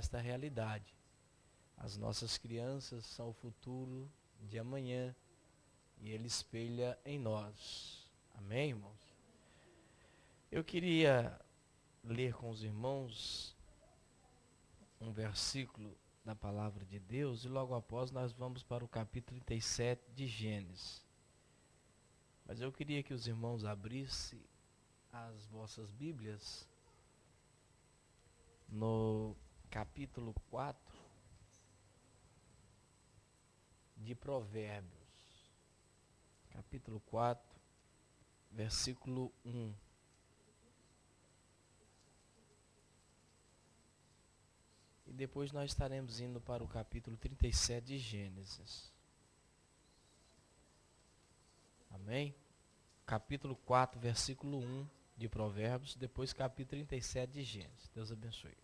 esta realidade. As nossas crianças são o futuro de amanhã e Ele espelha em nós. Amém, irmãos? Eu queria ler com os irmãos um versículo da palavra de Deus e logo após nós vamos para o capítulo 37 de Gênesis. Mas eu queria que os irmãos abrissem as vossas Bíblias no capítulo 4 de Provérbios. Capítulo 4, versículo 1. E depois nós estaremos indo para o capítulo 37 de Gênesis. Amém? Capítulo 4, versículo 1 de Provérbios, depois capítulo 37 de Gênesis. Deus abençoe.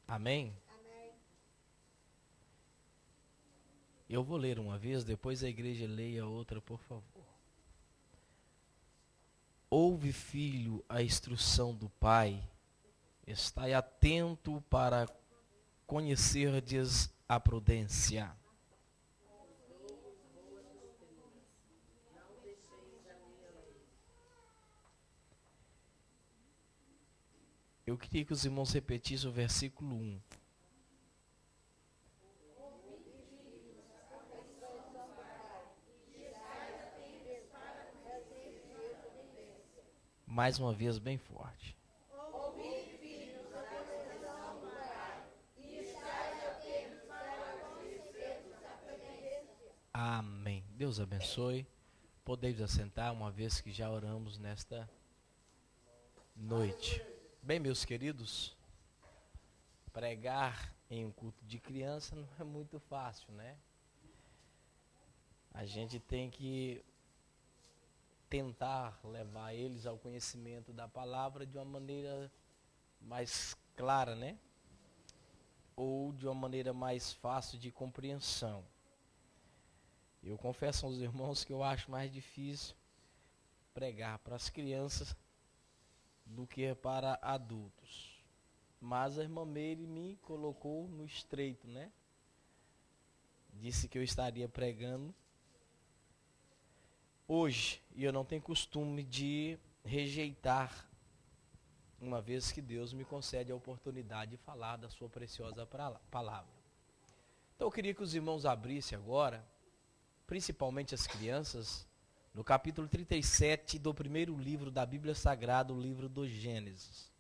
Amém? Amém. Eu vou ler uma vez, depois a igreja leia outra, por favor. Ouve, filho, a instrução do pai, estai atento para conhecerdes a prudência. Eu queria que os irmãos repetissem o versículo 1. Mais uma vez, bem forte. Amém. Deus abençoe. Podemos assentar uma vez que já oramos nesta noite. Bem, meus queridos, pregar em um culto de criança não é muito fácil, né? A gente tem que tentar levar eles ao conhecimento da palavra de uma maneira mais clara, né? Ou de uma maneira mais fácil de compreensão. Eu confesso aos irmãos que eu acho mais difícil pregar para as crianças do que para adultos. Mas a irmã Meire me colocou no estreito, né? Disse que eu estaria pregando hoje, e eu não tenho costume de rejeitar, uma vez que Deus me concede a oportunidade de falar da sua preciosa palavra. Então eu queria que os irmãos abrissem agora, principalmente as crianças, no capítulo 37 do primeiro livro da Bíblia Sagrada, o livro do Gênesis.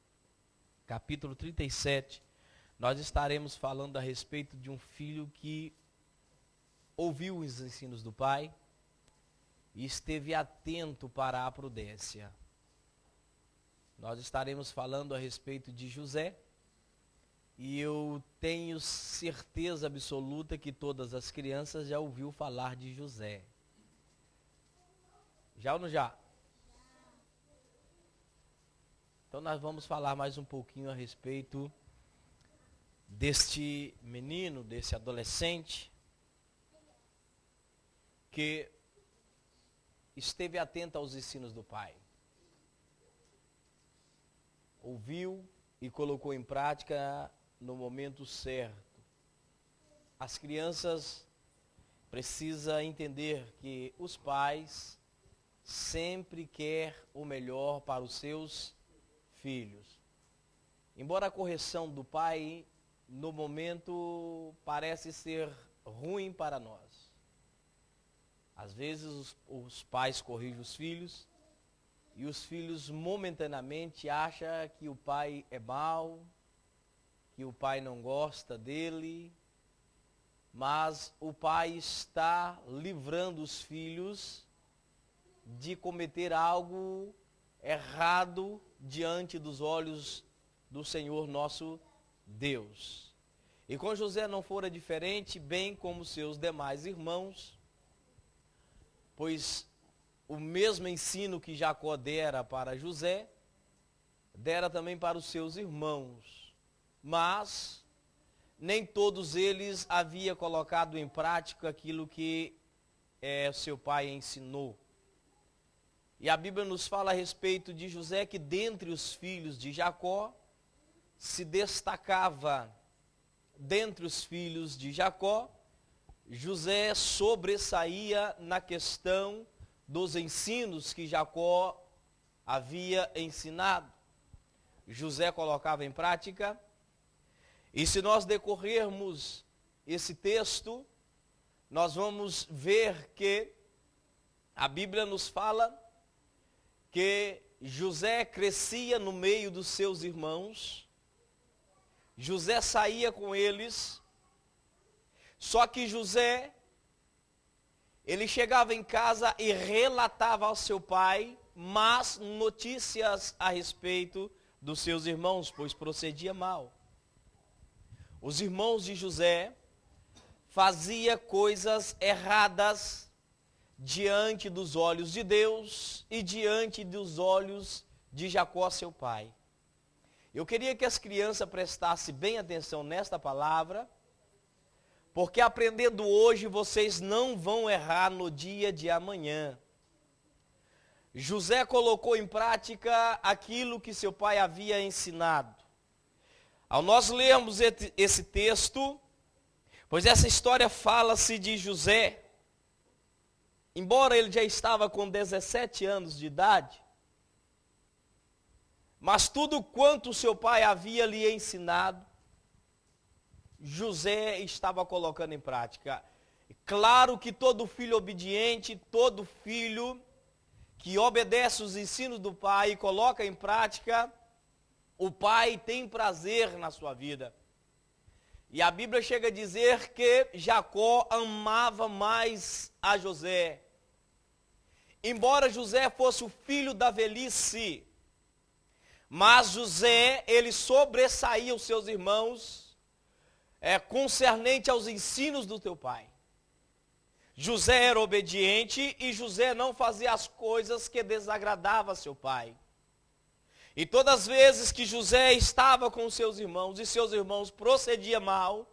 Capítulo 37, nós estaremos falando a respeito de um filho que ouviu os ensinos do pai e esteve atento para a prudência. Nós estaremos falando a respeito de José, e eu tenho certeza absoluta que todas as crianças já ouviu falar de José. Já ou não já? Então nós vamos falar mais um pouquinho a respeito deste menino, desse adolescente, que esteve atento aos ensinos do pai. Ouviu e colocou em prática no momento certo. As crianças precisam entender que os pais sempre querem o melhor para os seus filhos. Embora a correção do pai, no momento, parece ser ruim para nós. Às vezes os pais corrigem os filhos, e os filhos momentaneamente acham que o pai é mau, que o pai não gosta dele, mas o pai está livrando os filhos de cometer algo errado diante dos olhos do Senhor nosso Deus. E com José não fora diferente, bem como seus demais irmãos, pois o mesmo ensino que Jacó dera para José, dera também para os seus irmãos. Mas nem todos eles haviam colocado em prática aquilo que seu pai ensinou. E a Bíblia nos fala a respeito de José que dentre os filhos de Jacó se destacava, dentre os filhos de Jacó, José sobressaía na questão dos ensinos que Jacó havia ensinado. José colocava em prática, e se nós decorrermos esse texto, nós vamos ver que a Bíblia nos fala que José crescia no meio dos seus irmãos, José saía com eles, só que José, ele chegava em casa e relatava ao seu pai más notícias a respeito dos seus irmãos, pois procedia mal. Os irmãos de José faziam coisas erradas diante dos olhos de Deus e diante dos olhos de Jacó, seu pai. Eu queria que as crianças prestassem bem atenção nesta palavra, porque aprendendo hoje vocês não vão errar no dia de amanhã. José colocou em prática aquilo que seu pai havia ensinado. Ao nós lermos esse texto, pois essa história fala-se de José, embora ele já estava com 17 anos de idade, mas tudo quanto seu pai havia lhe ensinado, José estava colocando em prática. Claro que todo filho obediente, todo filho que obedece os ensinos do pai e coloca em prática, o pai tem prazer na sua vida. E a Bíblia chega a dizer que Jacó amava mais a José. Embora José fosse o filho da velhice, mas José, ele sobressaía os seus irmãos, concernente aos ensinos do teu pai. José era obediente e José não fazia as coisas que desagradavam a seu pai. E todas as vezes que José estava com seus irmãos e seus irmãos procediam mal,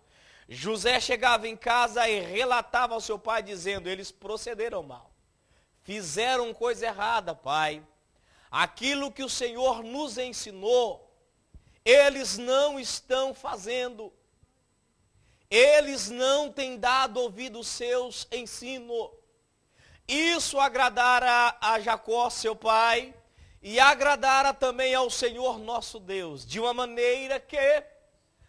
José chegava em casa e relatava ao seu pai dizendo: eles procederam mal. Fizeram coisa errada, pai. Aquilo que o Senhor nos ensinou, eles não estão fazendo. Eles não têm dado ouvido aos seus ensinos. Isso agradara a Jacó, seu pai, e agradara também ao Senhor nosso Deus, de uma maneira que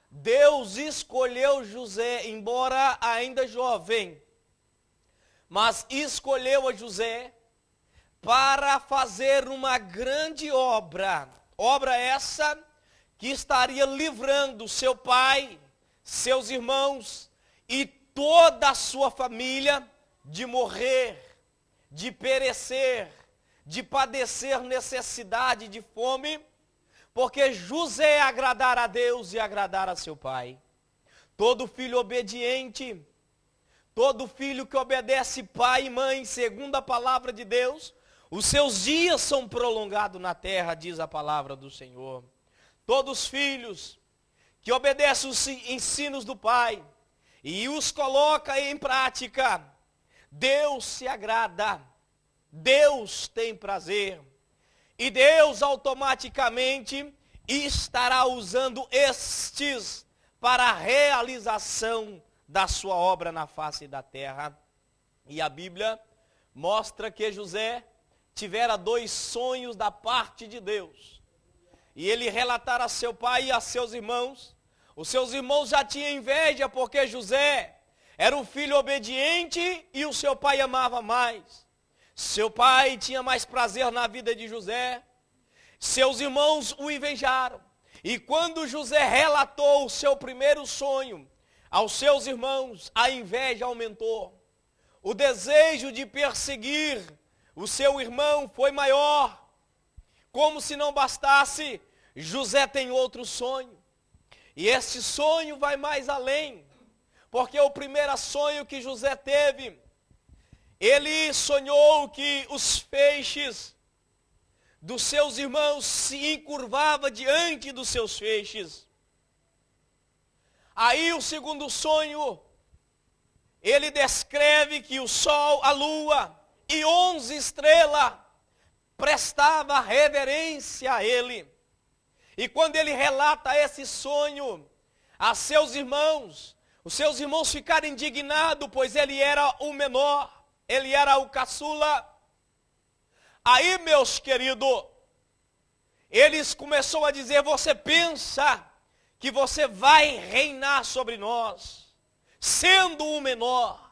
Deus escolheu José, embora ainda jovem, mas escolheu a José para fazer uma grande obra, obra essa que estaria livrando seu pai, seus irmãos e toda a sua família de morrer, de perecer, de padecer necessidade de fome, porque José agradara a Deus e agradara a seu pai. Todo filho obediente, todo filho que obedece pai e mãe, segundo a palavra de Deus, os seus dias são prolongados na terra, diz a palavra do Senhor. Todos os filhos que obedecem os ensinos do pai e os coloca em prática, Deus se agrada, Deus tem prazer, e Deus automaticamente estará usando estes para a realização da sua obra na face da terra. E a Bíblia mostra que José tivera 2 sonhos da parte de Deus, e ele relatara a seu pai e a seus irmãos. Os seus irmãos já tinham inveja porque José era um filho obediente e o seu pai amava mais. Seu pai tinha mais prazer na vida de José. Seus irmãos o invejaram. E quando José relatou o seu primeiro sonho aos seus irmãos, a inveja aumentou. O desejo de perseguir o seu irmão foi maior. Como se não bastasse, José tem outro sonho. E este sonho vai mais além, porque o primeiro sonho que José teve, ele sonhou que os feixes dos seus irmãos se encurvavam diante dos seus feixes. Aí o segundo sonho, ele descreve que o sol, a lua e 11 estrelas prestava reverência a ele. E quando ele relata esse sonho a seus irmãos, os seus irmãos ficaram indignados, pois ele era o menor, ele era o caçula. Aí, meus queridos, eles começaram a dizer: você pensa que você vai reinar sobre nós, sendo o menor?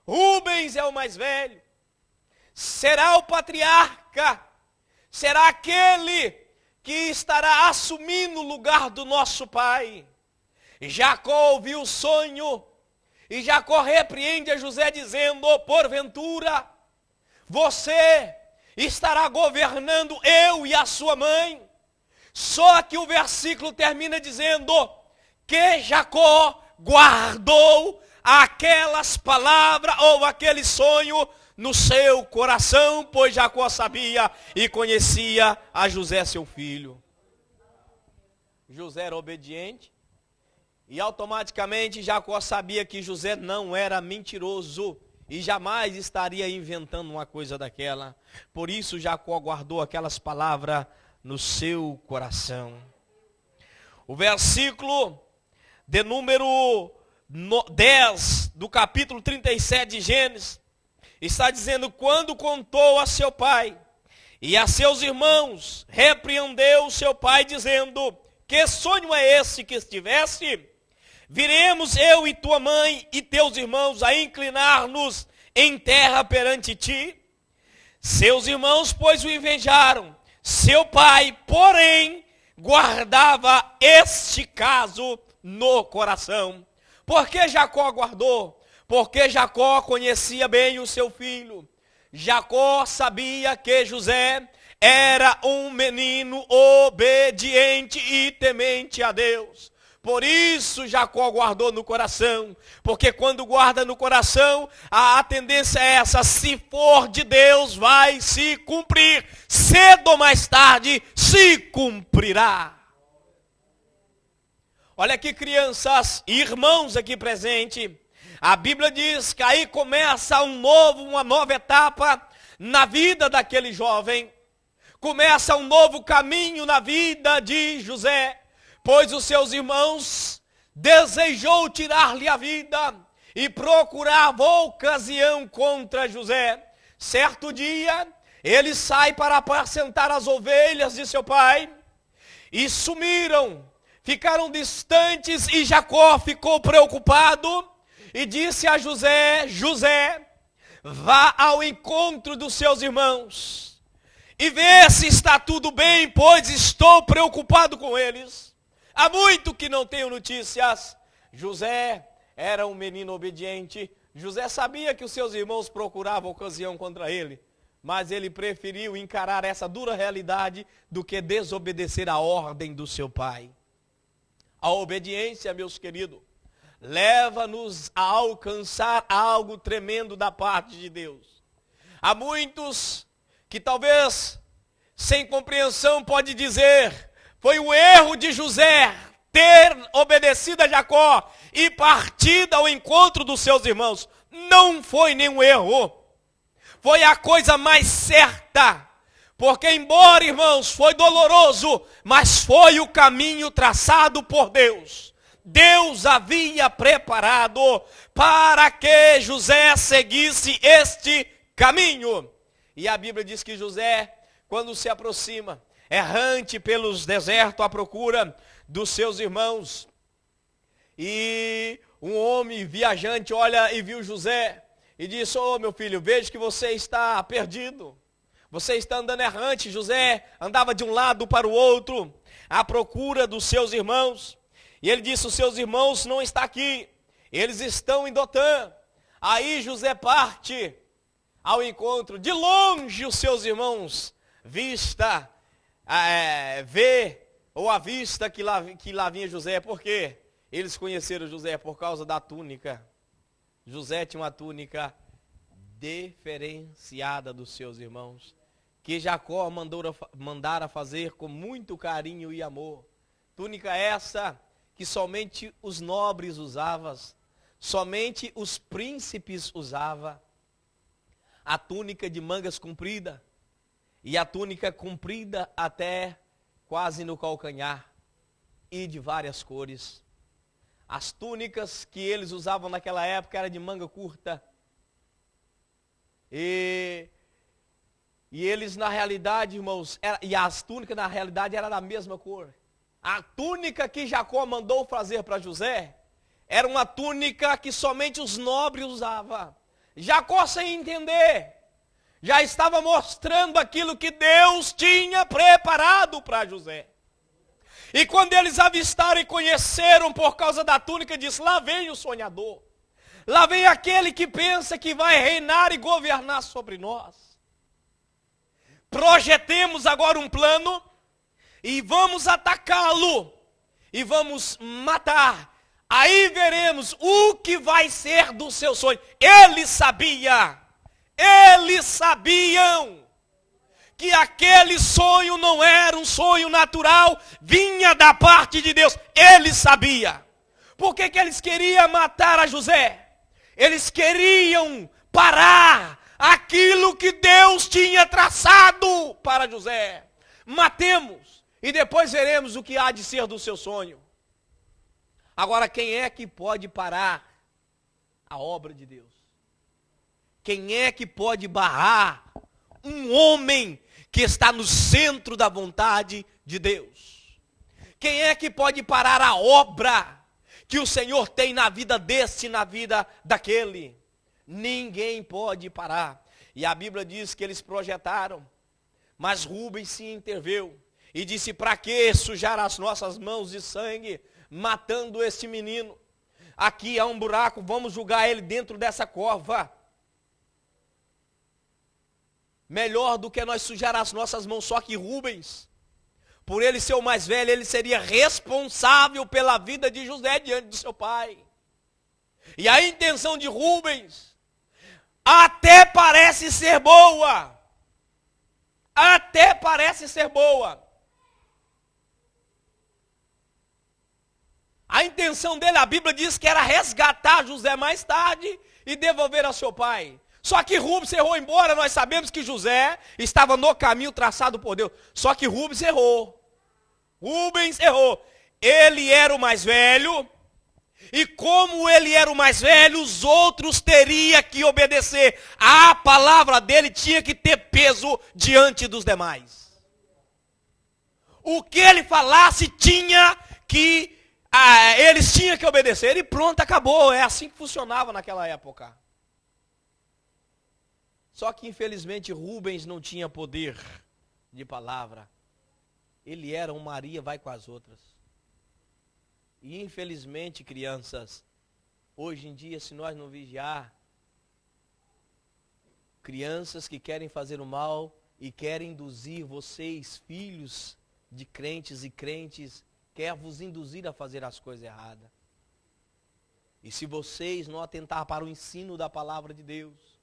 Rubens é o mais velho, será o patriarca, será aquele que estará assumindo o lugar do nosso pai. Jacó ouviu o sonho, e Jacó repreende a José dizendo: porventura, você estará governando eu e a sua mãe? Só que o versículo termina dizendo que Jacó guardou aquelas palavras ou aquele sonho no seu coração, pois Jacó sabia e conhecia a José, seu filho. José era obediente e automaticamente Jacó sabia que José não era mentiroso e jamais estaria inventando uma coisa daquela. Por isso Jacó guardou aquelas palavras no seu coração. O versículo de número 10 do capítulo 37 de Gênesis está dizendo: quando contou a seu pai e a seus irmãos, repreendeu seu pai dizendo: que sonho é esse que estiveste? Viremos eu e tua mãe e teus irmãos a inclinar-nos em terra perante ti? Seus irmãos, pois, o invejaram. Seu pai, porém, guardava este caso no coração. Por que Jacó guardou? Porque Jacó conhecia bem o seu filho. Jacó sabia que José era um menino obediente e temente a Deus. Por isso Jacó guardou no coração, porque quando guarda no coração, a tendência é essa: se for de Deus, vai se cumprir, cedo ou mais tarde se cumprirá. Olha aqui, crianças e irmãos aqui presentes, a Bíblia diz que aí começa uma nova etapa na vida daquele jovem, começa um novo caminho na vida de José. Pois os seus irmãos desejou tirar-lhe a vida e procurava ocasião contra José. Certo dia, ele sai para apacentar as ovelhas de seu pai e sumiram, ficaram distantes, e Jacó ficou preocupado e disse a José: José, vá ao encontro dos seus irmãos e vê se está tudo bem, pois estou preocupado com eles. Há muito que não tenho notícias. José era um menino obediente. José sabia que os seus irmãos procuravam ocasião contra ele, mas ele preferiu encarar essa dura realidade do que desobedecer a ordem do seu pai. A obediência, meus queridos, leva-nos a alcançar algo tremendo da parte de Deus. Há muitos que talvez, sem compreensão, pode dizer: foi o erro de José ter obedecido a Jacó e partido ao encontro dos seus irmãos. Não foi nenhum erro. Foi a coisa mais certa. Porque embora, irmãos, foi doloroso, mas foi o caminho traçado por Deus. Deus havia preparado para que José seguisse este caminho. E a Bíblia diz que José, quando se aproxima, errante pelos desertos à procura dos seus irmãos, e um homem viajante olha e viu José e disse: ô meu filho, vejo que você está perdido, você está andando errante. José andava de um lado para o outro à procura dos seus irmãos, e ele disse: os seus irmãos não estão aqui, eles estão em Dotã. Aí José parte ao encontro, de longe os seus irmãos vê ou a vista que lá vinha José. Por quê? Eles conheceram José por causa da túnica. José tinha uma túnica diferenciada dos seus irmãos, que Jacó mandara fazer com muito carinho e amor. Túnica essa que somente os nobres usavam, somente os príncipes usavam. A túnica de mangas compridas, e a túnica comprida até quase no calcanhar, e de várias cores. As túnicas que eles usavam naquela época eram de manga curta. E eles, na realidade, irmãos, e as túnicas, na realidade, eram da mesma cor. A túnica que Jacó mandou fazer para José era uma túnica que somente os nobres usavam. Jacó, sem entender, já estava mostrando aquilo que Deus tinha preparado para José. E quando eles avistaram e conheceram por causa da túnica, disse: lá vem o sonhador. Lá vem aquele que pensa que vai reinar e governar sobre nós. Projetemos agora um plano e vamos atacá-lo e vamos matar. Aí veremos o que vai ser do seu sonho. Eles sabiam, eles sabiam que aquele sonho não era um sonho natural, vinha da parte de Deus. Eles sabiam. Por que eles queriam matar a José? Eles queriam parar aquilo que Deus tinha traçado para José. Matemos e depois veremos o que há de ser do seu sonho. Agora, quem é que pode parar a obra de Deus? Quem é que pode barrar um homem que está no centro da vontade de Deus? Quem é que pode parar a obra que o Senhor tem na vida desse, na vida daquele? Ninguém pode parar. E a Bíblia diz que eles projetaram, mas Rubens se interveio e disse: para que sujar as nossas mãos de sangue, matando esse menino? Aqui há um buraco, vamos julgar ele dentro dessa cova. Melhor do que nós sujar as nossas mãos. Só que Rubens, por ele ser o mais velho, ele seria responsável pela vida de José diante do seu pai. E a intenção de Rubens até parece ser boa. Até parece ser boa. A intenção dele, a Bíblia diz que era resgatar José mais tarde e devolver ao seu pai. Só que Rubens errou, embora nós sabemos que José estava no caminho traçado por Deus. Só que Rubens errou. Rubens errou. Ele era o mais velho. E como ele era o mais velho, os outros teriam que obedecer. A palavra dele tinha que ter peso diante dos demais. O que ele falasse tinha que... eles tinham que obedecer. E pronto, acabou. É assim que funcionava naquela época. Só que infelizmente Rubens não tinha poder de palavra. Ele era um Maria vai com as outras. E infelizmente, crianças, hoje em dia, se nós não vigiar, crianças que querem fazer o mal e querem induzir vocês, filhos de crentes e crentes, quer vos induzir a fazer as coisas erradas. E se vocês não atentar para o ensino da palavra de Deus,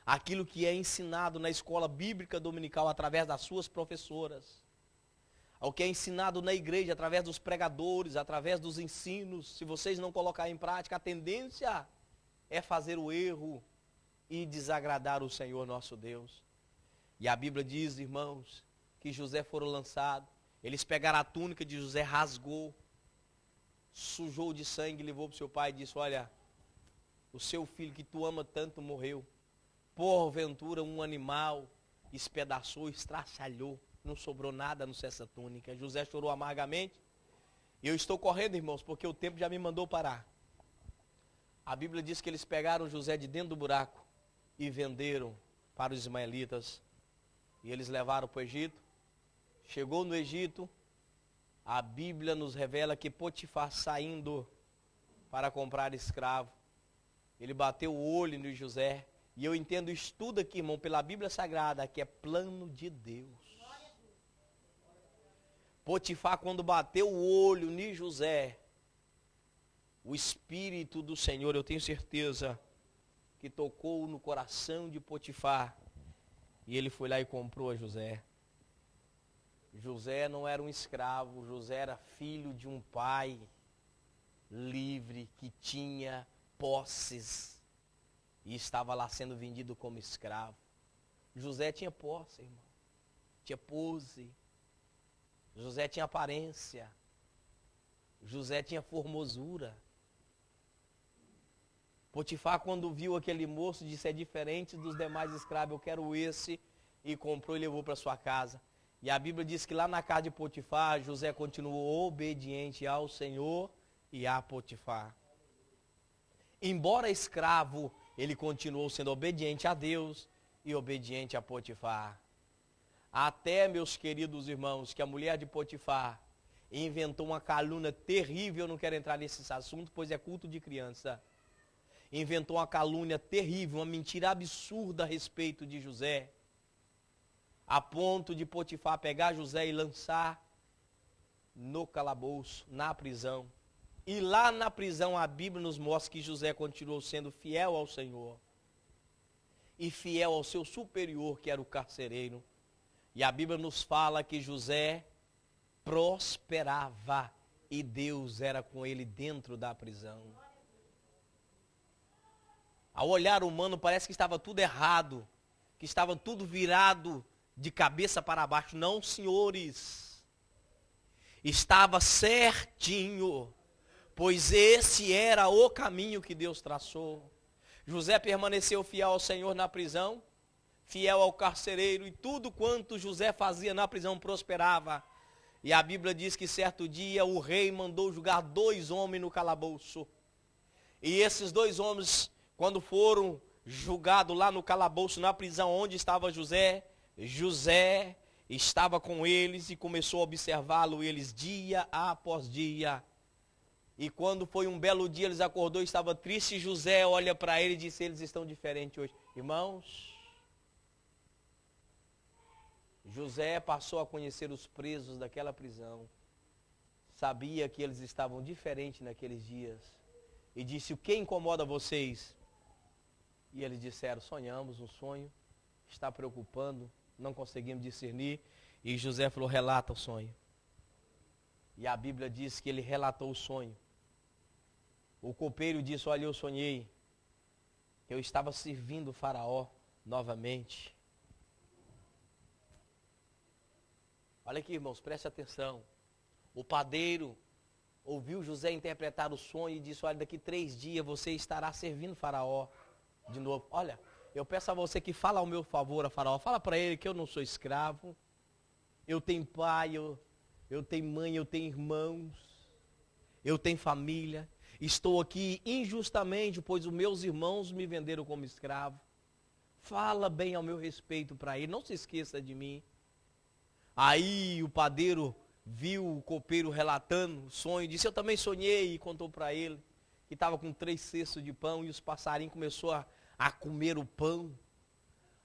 aquilo que é ensinado na escola bíblica dominical através das suas professoras, o que é ensinado na igreja através dos pregadores, através dos ensinos, se vocês não colocarem em prática, a tendência é fazer o erro e desagradar o Senhor nosso Deus. E a Bíblia diz, irmãos, que José foram lançados, eles pegaram a túnica de José, rasgou, sujou de sangue, levou para o seu pai e disse: olha, o seu filho que tu ama tanto morreu. Porventura um animal espedaçou, estraçalhou, não sobrou nada no cessa túnica. José chorou amargamente. E eu estou correndo, irmãos, porque o tempo já me mandou parar. A Bíblia diz que eles pegaram José de dentro do buraco e venderam para os ismaelitas. E eles levaram para o Egito. Chegou no Egito, a Bíblia nos revela que Potifar, saindo para comprar escravo, ele bateu o olho no José. E eu entendo isso tudo aqui, irmão, pela Bíblia Sagrada, que é plano de Deus. Potifar, quando bateu o olho em José, o Espírito do Senhor, eu tenho certeza, que tocou no coração de Potifar. E ele foi lá e comprou a José. José não era um escravo, José era filho de um pai livre, que tinha posses. E estava lá sendo vendido como escravo. José tinha posse, irmão. tinha pose. José tinha aparência. José tinha formosura. Potifar, quando viu aquele moço, disse: é diferente dos demais escravos, eu quero esse. E comprou e levou para sua casa. E a Bíblia diz que lá na casa de Potifar, José continuou obediente ao Senhor e a Potifar. Embora escravo, ele continuou sendo obediente a Deus e obediente a Potifar. Até, meus queridos irmãos, que a mulher de Potifar inventou uma calúnia terrível. Eu não quero entrar nesses assuntos, pois é culto de criança. Inventou uma calúnia terrível, uma mentira absurda a respeito de José, a ponto de Potifar pegar José e lançar no calabouço, na prisão. E lá na prisão a Bíblia nos mostra que José continuou sendo fiel ao Senhor e fiel ao seu superior, que era o carcereiro. E a Bíblia nos fala que José prosperava e Deus era com ele dentro da prisão. Ao olhar humano parece que estava tudo errado, que estava tudo virado de cabeça para baixo. Não, senhores. Estava certinho, pois esse era o caminho que Deus traçou. José permaneceu fiel ao Senhor na prisão, fiel ao carcereiro, e tudo quanto José fazia na prisão prosperava. E a Bíblia diz que certo dia o rei mandou julgar 2 homens no calabouço. E esses 2 homens, quando foram julgados lá no calabouço, na prisão onde estava José, José estava com eles e começou a observá-lo, eles dia após dia. E quando foi um belo dia, eles acordou e estava triste. José olha para ele e disse: eles estão diferentes hoje. Irmãos, José passou a conhecer os presos daquela prisão. Sabia que eles estavam diferentes naqueles dias. E disse: o que incomoda vocês? E eles disseram: sonhamos um sonho, está preocupando, não conseguimos discernir. E José falou: relata o sonho. E a Bíblia diz que ele relatou o sonho. O copeiro disse: olha, eu sonhei, eu estava servindo o faraó novamente. Olha aqui, irmãos, preste atenção. O padeiro ouviu José interpretar o sonho e disse: olha, daqui 3 dias você estará servindo o faraó de novo. Olha, eu peço a você que fala ao meu favor a faraó. Fala para ele que eu não sou escravo. Eu tenho pai, eu tenho mãe, eu tenho irmãos. Eu tenho família. Estou aqui injustamente, pois os meus irmãos me venderam como escravo. Fala bem ao meu respeito para ele. Não se esqueça de mim. Aí o padeiro viu o copeiro relatando o sonho, disse: eu também sonhei, e contou para ele que estava com 3 cestos de pão e os passarinhos começaram a comer o pão.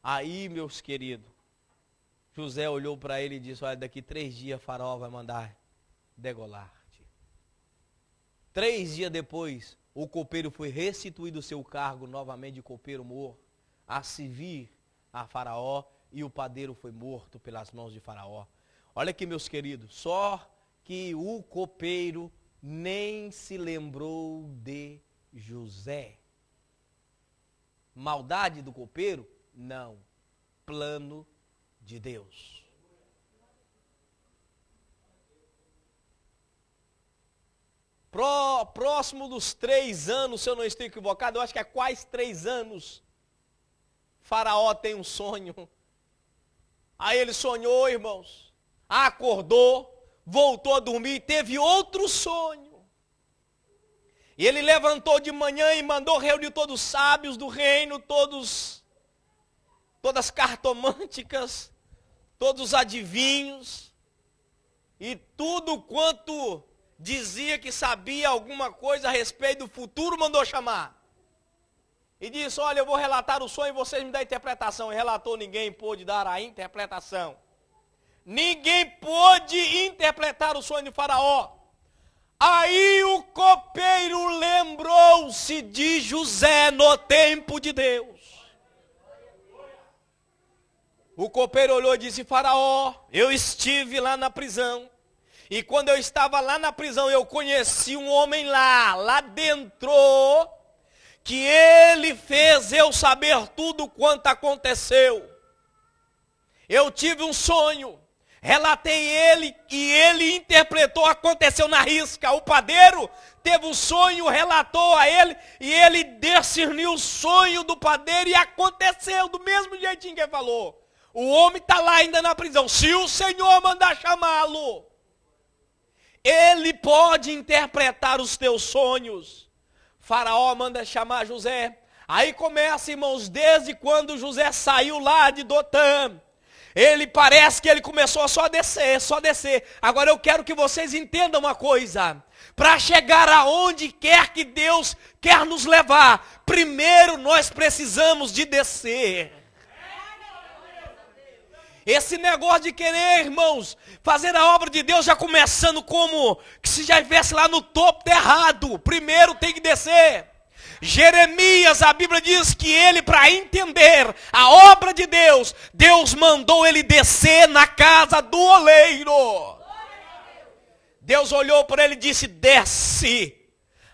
Aí, meus queridos, José olhou para ele e disse: olha, daqui 3 dias faraó vai mandar degolar-te. 3 dias depois, o copeiro foi restituído o seu cargo novamente de copeiro mor, a servir a faraó, e o padeiro foi morto pelas mãos de faraó. Olha aqui, meus queridos, só que o copeiro nem se lembrou de José. Maldade do copeiro? Não. Plano de Deus. Próximo dos 3 anos, se eu não estou equivocado, eu acho que é quase 3 anos, Faraó tem um sonho. Aí ele sonhou, irmãos, acordou, voltou a dormir e teve outro sonho. E ele levantou de manhã e mandou reunir todos os sábios do reino, todas as cartomânticas, todos os adivinhos, e tudo quanto dizia que sabia alguma coisa a respeito do futuro, mandou chamar. E disse: olha, eu vou relatar o sonho e vocês me dão a interpretação. E relatou, ninguém pôde dar a interpretação. Ninguém pôde interpretar o sonho de Faraó. Aí o copeiro lembrou-se de José no tempo de Deus. O copeiro olhou e disse: Faraó, eu estive lá na prisão. E quando eu estava lá na prisão, eu conheci um homem lá dentro, que ele fez eu saber tudo quanto aconteceu. Eu tive um sonho, relatei ele e ele interpretou, aconteceu na risca. O padeiro teve um sonho, relatou a ele e ele discerniu o sonho do padeiro e aconteceu do mesmo jeitinho que ele falou. O homem está lá ainda na prisão. Se o Senhor mandar chamá-lo, ele pode interpretar os teus sonhos. Faraó manda chamar José. Aí começa, irmãos, desde quando José saiu lá de Dotã. Ele parece que ele começou a só descer, só descer. Agora eu quero que vocês entendam uma coisa. Para chegar aonde quer que Deus quer nos levar, primeiro nós precisamos de descer. Esse negócio de querer, irmãos, fazer a obra de Deus já começando como que se já estivesse lá no topo, tá errado. Primeiro tem que descer. Jeremias, a Bíblia diz que ele, para entender a obra de Deus, Deus mandou ele descer na casa do oleiro. Deus olhou para ele e disse: desce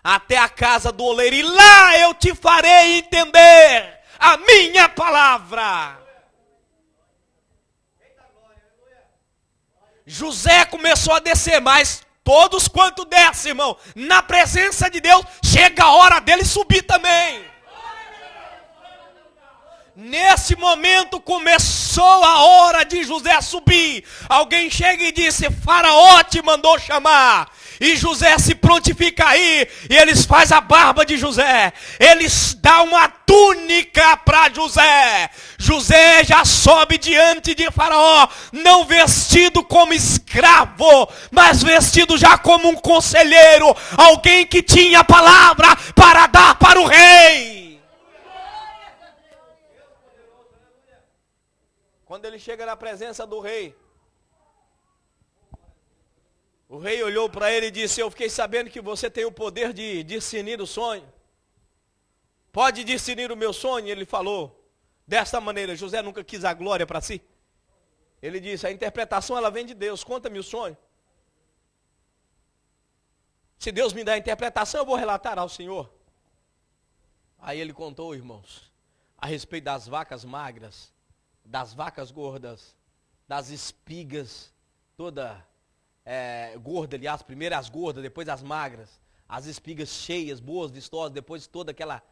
até a casa do oleiro e lá eu te farei entender a minha palavra. José começou a descer, mas todos quanto desce, irmão, na presença de Deus, chega a hora dele subir também. Nesse momento começou a hora de José subir. Alguém chega e disse: Faraó te mandou chamar. E José se prontifica aí, e eles fazem a barba de José. Eles dão uma túnica para José. José já sobe diante de Faraó, não vestido como escravo, mas vestido já como um conselheiro. Alguém que tinha palavra para dar para o rei. Quando ele chega na presença do rei, o rei olhou para ele e disse: eu fiquei sabendo que você tem o poder de discernir o sonho. Pode discernir o meu sonho? Ele falou desta maneira. José nunca quis a glória para si. Ele disse: a interpretação ela vem de Deus, conta-me o sonho. Se Deus me dá a interpretação, eu vou relatar ao Senhor. Aí ele contou, irmãos, a respeito das vacas magras, das vacas gordas, das espigas, toda gorda, aliás, primeiro as gordas, depois as magras, as espigas cheias, boas, vistosas, depois toda aquela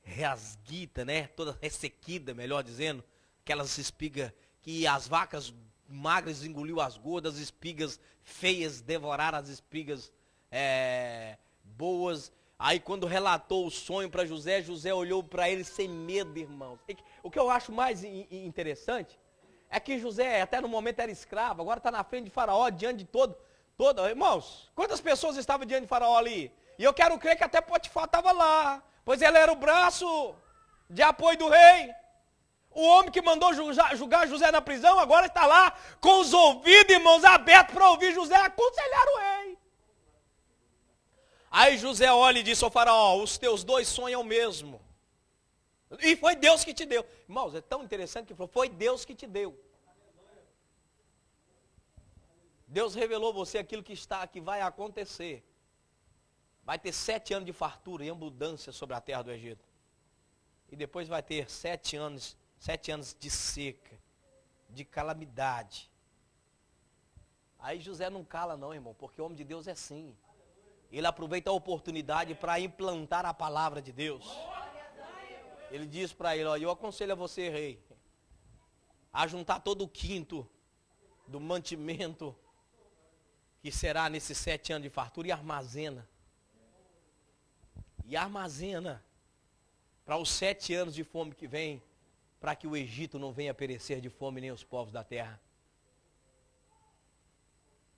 rasguita, né, toda ressequida, melhor dizendo, aquelas espigas que as vacas magras engoliu as gordas, as espigas feias devoraram as espigas boas. Aí quando relatou o sonho para José, José olhou para ele sem medo, irmãos. O que eu acho mais interessante é que José, até no momento era escravo, agora está na frente de Faraó, diante de todo. Irmãos, quantas pessoas estavam diante de Faraó ali? E eu quero crer que até Potifar estava lá, pois ele era o braço de apoio do rei. O homem que mandou julgar José na prisão, agora está lá com os ouvidos, irmãos, abertos para ouvir José aconselhar o rei. Aí José olha e disse ao Faraó: os teus dois sonhos é o mesmo. E foi Deus que te deu. Irmãos, é tão interessante que falou: foi Deus que te deu. Deus revelou a você aquilo que vai acontecer. Vai ter 7 anos de fartura e abundância sobre a terra do Egito. E depois vai ter 7 anos de seca, de calamidade. Aí José não cala não, irmão, porque o homem de Deus é assim. Ele aproveita a oportunidade para implantar a palavra de Deus. Ele diz para ele: ó, eu aconselho a você, rei, a juntar todo o quinto do mantimento que será nesses 7 anos de fartura e armazena. E armazena para os 7 anos de fome que vem, para que o Egito não venha perecer de fome nem os povos da terra.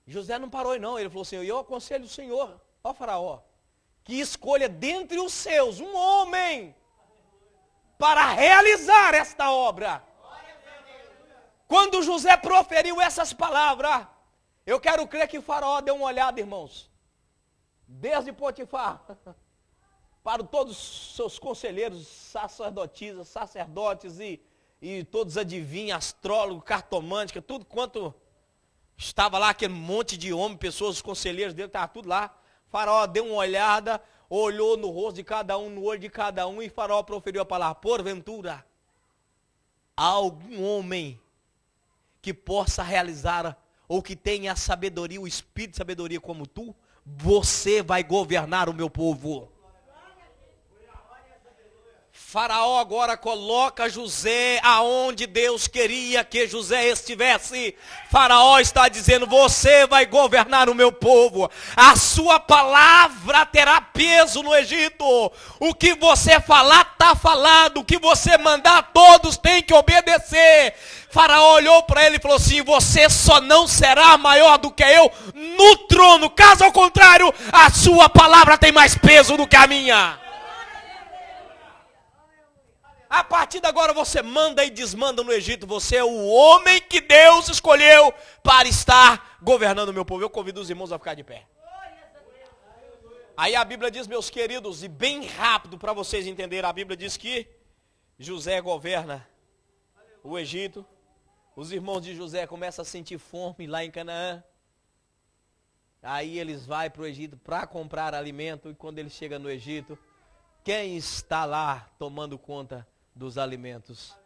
José não parou não, ele falou assim: eu aconselho o Senhor, ó Faraó, que escolha dentre os seus um homem para realizar esta obra. Quando José proferiu essas palavras, eu quero crer que Faraó deu uma olhada, irmãos, desde Potifar, para todos os seus conselheiros, sacerdotes e todos adivinhos, astrólogos, cartomânticos, tudo quanto estava lá, aquele monte de homens, pessoas, os conselheiros dele, estava tudo lá. Faraó deu uma olhada, olhou no rosto de cada um, no olho de cada um, e Faraó proferiu a palavra: porventura, há algum homem que possa realizar, ou que tenha a sabedoria, o espírito de sabedoria como tu, você vai governar o meu povo. Faraó agora coloca José aonde Deus queria que José estivesse. Faraó está dizendo, você vai governar o meu povo. A sua palavra terá peso no Egito. O que você falar, está falado. O que você mandar, todos têm que obedecer. Faraó olhou para ele e falou assim, você só não será maior do que eu no trono. Caso ao contrário, a sua palavra tem mais peso do que a minha. A partir de agora você manda e desmanda no Egito. Você é o homem que Deus escolheu para estar governando o meu povo. Eu convido os irmãos a ficar de pé. Aí a Bíblia diz, meus queridos, e bem rápido para vocês entenderem, a Bíblia diz que José governa o Egito. Os irmãos de José começam a sentir fome lá em Canaã. Aí eles vão para o Egito para comprar alimento. E quando eles chegam no Egito, quem está lá tomando conta dos alimentos?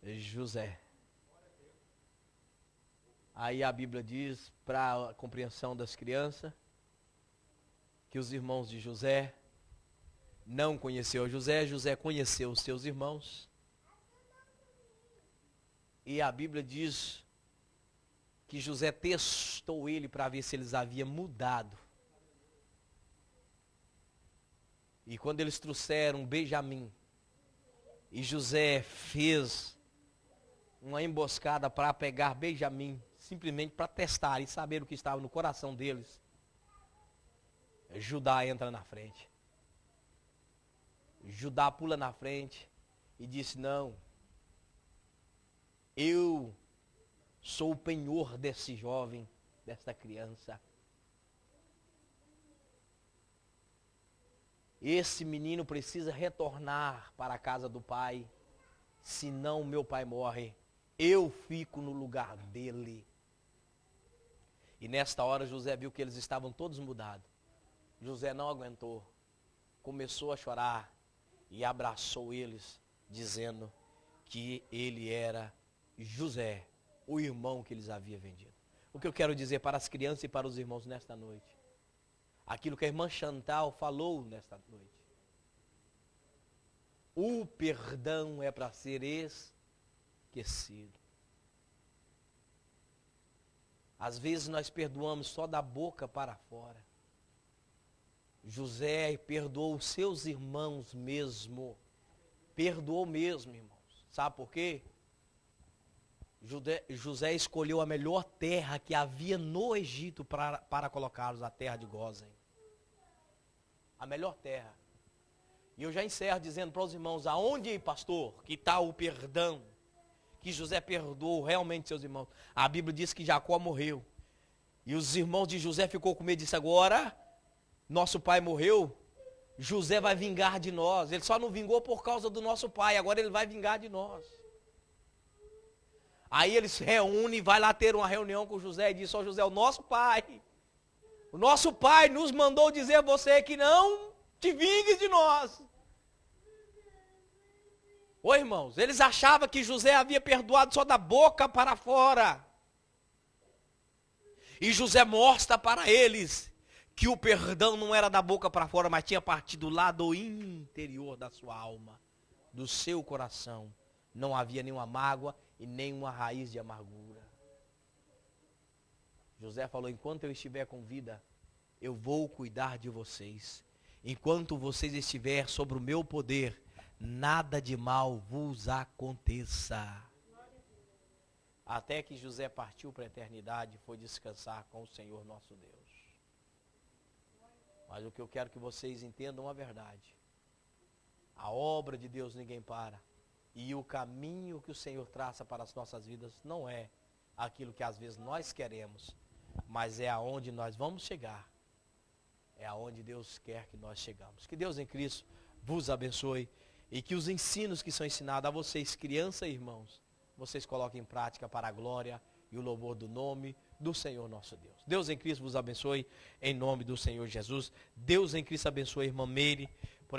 José. Aí a Bíblia diz, para a compreensão das crianças, que os irmãos de José não conheceu José, José conheceu os seus irmãos. E a Bíblia diz que José testou ele para ver se eles haviam mudado. E quando eles trouxeram Benjamim, e José fez uma emboscada para pegar Benjamim, simplesmente para testar e saber o que estava no coração deles, Judá entra na frente. Judá pula na frente e disse, não, eu sou o penhor desse jovem, desta criança. Esse menino precisa retornar para a casa do pai, senão meu pai morre. Eu fico no lugar dele. E nesta hora José viu que eles estavam todos mudados. José não aguentou, começou a chorar e abraçou eles, dizendo que ele era José, o irmão que eles haviam vendido. O que eu quero dizer para as crianças e para os irmãos nesta noite, aquilo que a irmã Chantal falou nesta noite. O perdão é para ser esquecido. Às vezes nós perdoamos só da boca para fora. José perdoou os seus irmãos mesmo. Perdoou mesmo, irmãos. Sabe por quê? José escolheu a melhor terra que havia no Egito para colocá-los, a terra de Gósen. A melhor terra. E eu já encerro dizendo para os irmãos, aonde, pastor, que está o perdão? Que José perdoou realmente seus irmãos. A Bíblia diz que Jacó morreu. E os irmãos de José ficou com medo e disse, agora, nosso pai morreu, José vai vingar de nós. Ele só não vingou por causa do nosso pai, agora ele vai vingar de nós. Aí eles se reúnem, vai lá ter uma reunião com José e diz, ó José, o nosso pai nos mandou dizer a você que não te vingues de nós. Ô irmãos, eles achavam que José havia perdoado só da boca para fora. E José mostra para eles que o perdão não era da boca para fora, mas tinha partido lá do interior da sua alma, do seu coração. Não havia nenhuma mágoa e nenhuma raiz de amargura. José falou, enquanto eu estiver com vida, eu vou cuidar de vocês. Enquanto vocês estiverem sobre o meu poder, nada de mal vos aconteça. Até que José partiu para a eternidade e foi descansar com o Senhor nosso Deus. Mas o que eu quero que vocês entendam é a verdade. A obra de Deus ninguém para. E o caminho que o Senhor traça para as nossas vidas não é aquilo que às vezes nós queremos, mas é aonde nós vamos chegar. É aonde Deus quer que nós chegamos. Que Deus em Cristo vos abençoe e que os ensinos que são ensinados a vocês, crianças e irmãos, vocês coloquem em prática para a glória e o louvor do nome do Senhor nosso Deus. Deus em Cristo vos abençoe em nome do Senhor Jesus. Deus em Cristo abençoe a irmã Meire.